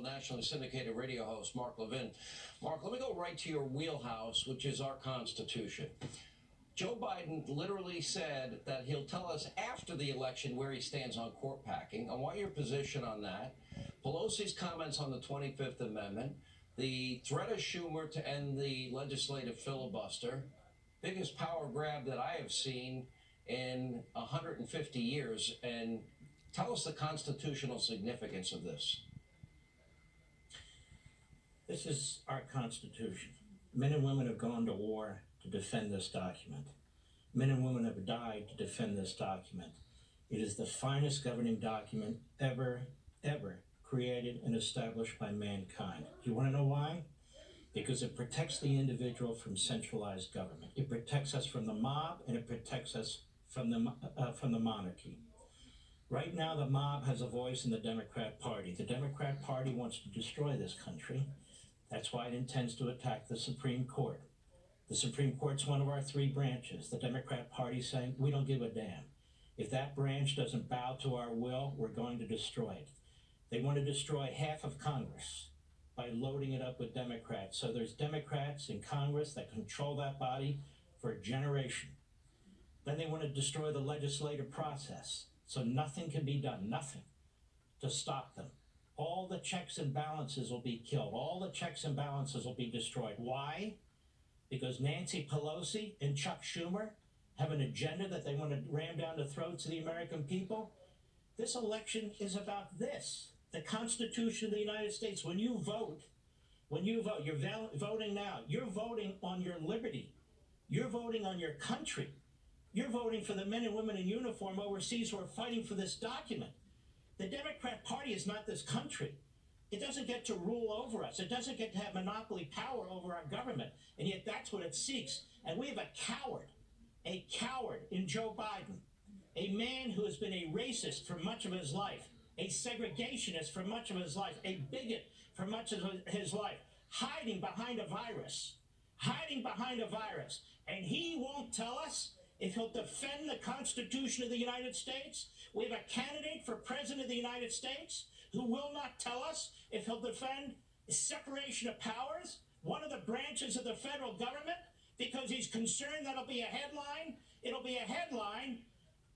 nationally syndicated radio host, Mark Levin. Mark, let me go right to your wheelhouse, which is our Constitution. Joe Biden literally said that he'll tell us after the election where he stands on court packing. I want your position on that. Pelosi's comments on the 25th Amendment, the threat of Schumer to end the legislative filibuster, biggest power grab that I have seen in 150 years. And tell us the constitutional significance of this. This is our Constitution. Men and women have gone to war to defend this document. Men and women have died to defend this document. It is the finest governing document ever created and established by mankind. Do you want to know why? Because it protects the individual from centralized government. It protects us from the mob, and it protects us from the monarchy. Right now, the mob has a voice in the Democrat Party. The Democrat Party wants to destroy this country. That's why it intends to attack the Supreme Court. The Supreme Court's one of our three branches. The Democrat Party's saying, we don't give a damn. If that branch doesn't bow to our will, we're going to destroy it. They want to destroy half of Congress by loading it up with Democrats. So there's Democrats in Congress that control that body for a generation. Then they want to destroy the legislative process. So nothing can be done, nothing, to stop them. All the checks and balances will be killed. All the checks and balances will be destroyed. Why? Because Nancy Pelosi and Chuck Schumer have an agenda that they want to ram down the throats of the American people. This election is about this, the Constitution of the United States. When you vote, you're voting now. You're voting on your liberty. You're voting on your country. You're voting for the men and women in uniform overseas who are fighting for this document. The Democrat Party is not this country. It doesn't get to rule over us. It doesn't get to have monopoly power over our government. And yet that's what it seeks. And we have a coward in Joe Biden, a man who has been a racist for much of his life, a segregationist for much of his life, a bigot for much of his life, hiding behind a virus. And he won't tell us if he'll defend the Constitution of the United States. We have a candidate for President of the United States who will not tell us if he'll defend separation of powers, one of the branches of the federal government, because he's concerned that'll be a headline. It'll be a headline.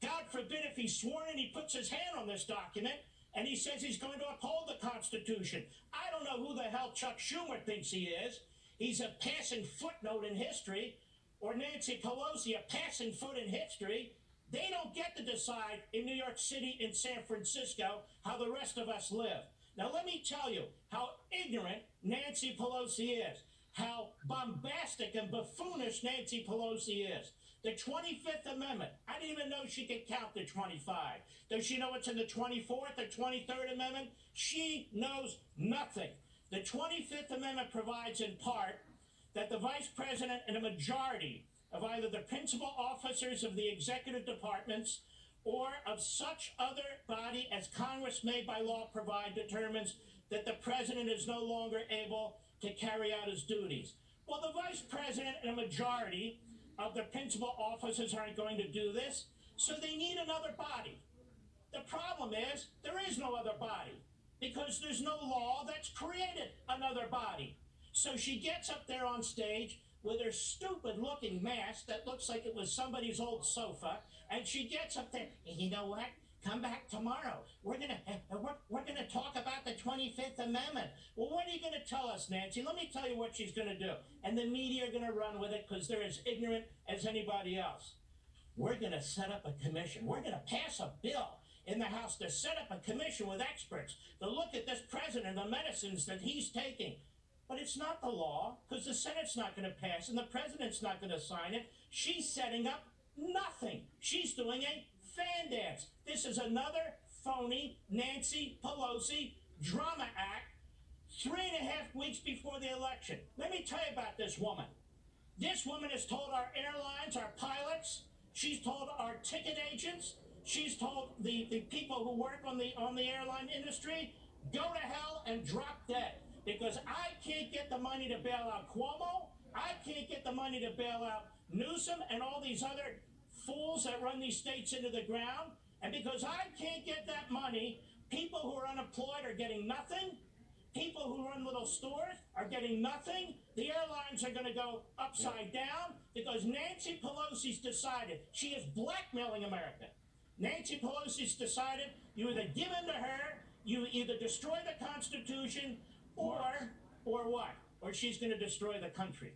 God forbid if he's sworn and he puts his hand on this document and he says he's going to uphold the Constitution. I don't know who the hell Chuck Schumer thinks he is. He's a passing footnote in history, or Nancy Pelosi, a passing foot in history. They don't get to decide in New York City and San Francisco how the rest of us live. Now, let me tell you how ignorant Nancy Pelosi is, how bombastic and buffoonish Nancy Pelosi is. The 25th Amendment, I didn't even know she could count to 25. Does she know what's in the 24th or 23rd Amendment? She knows nothing. The 25th Amendment provides in part that the Vice President and a majority of either the principal officers of the executive departments or of such other body as Congress may by law provide determines that the President is no longer able to carry out his duties. Well, the Vice President and a majority of the principal officers aren't going to do this, so they need another body. The problem is there is no other body because there's no law that's created another body. So she gets up there on stage with her stupid-looking mask that looks like it was somebody's old sofa, and she gets up there, and you know what? Come back tomorrow. We're gonna talk about the 25th Amendment. Well, what are you gonna tell us, Nancy? Let me tell you what she's gonna do. And the media are gonna run with it because they're as ignorant as anybody else. We're gonna set up a commission. We're gonna pass a bill in the House to set up a commission with experts to look at this president, the medicines that he's taking. But it's not the law, because the Senate's not going to pass and the president's not going to sign it. She's setting up nothing. She's doing a fan dance. This is another phony Nancy Pelosi drama act 3.5 weeks before the election. Let me tell you about this woman. This woman has told our airlines, our pilots, she's told our ticket agents, she's told the people who work on the airline industry, go to hell and drop dead. Because I can't get the money to bail out Cuomo, I can't get the money to bail out Newsom and all these other fools that run these states into the ground. And because I can't get that money, people who are unemployed are getting nothing. retail stores are getting nothing. The airlines are going to go upside down because Nancy Pelosi's decided she is blackmailing America. Nancy Pelosi's decided you either give in to her, you either destroy the Constitution, or what? Or she's going to destroy the country.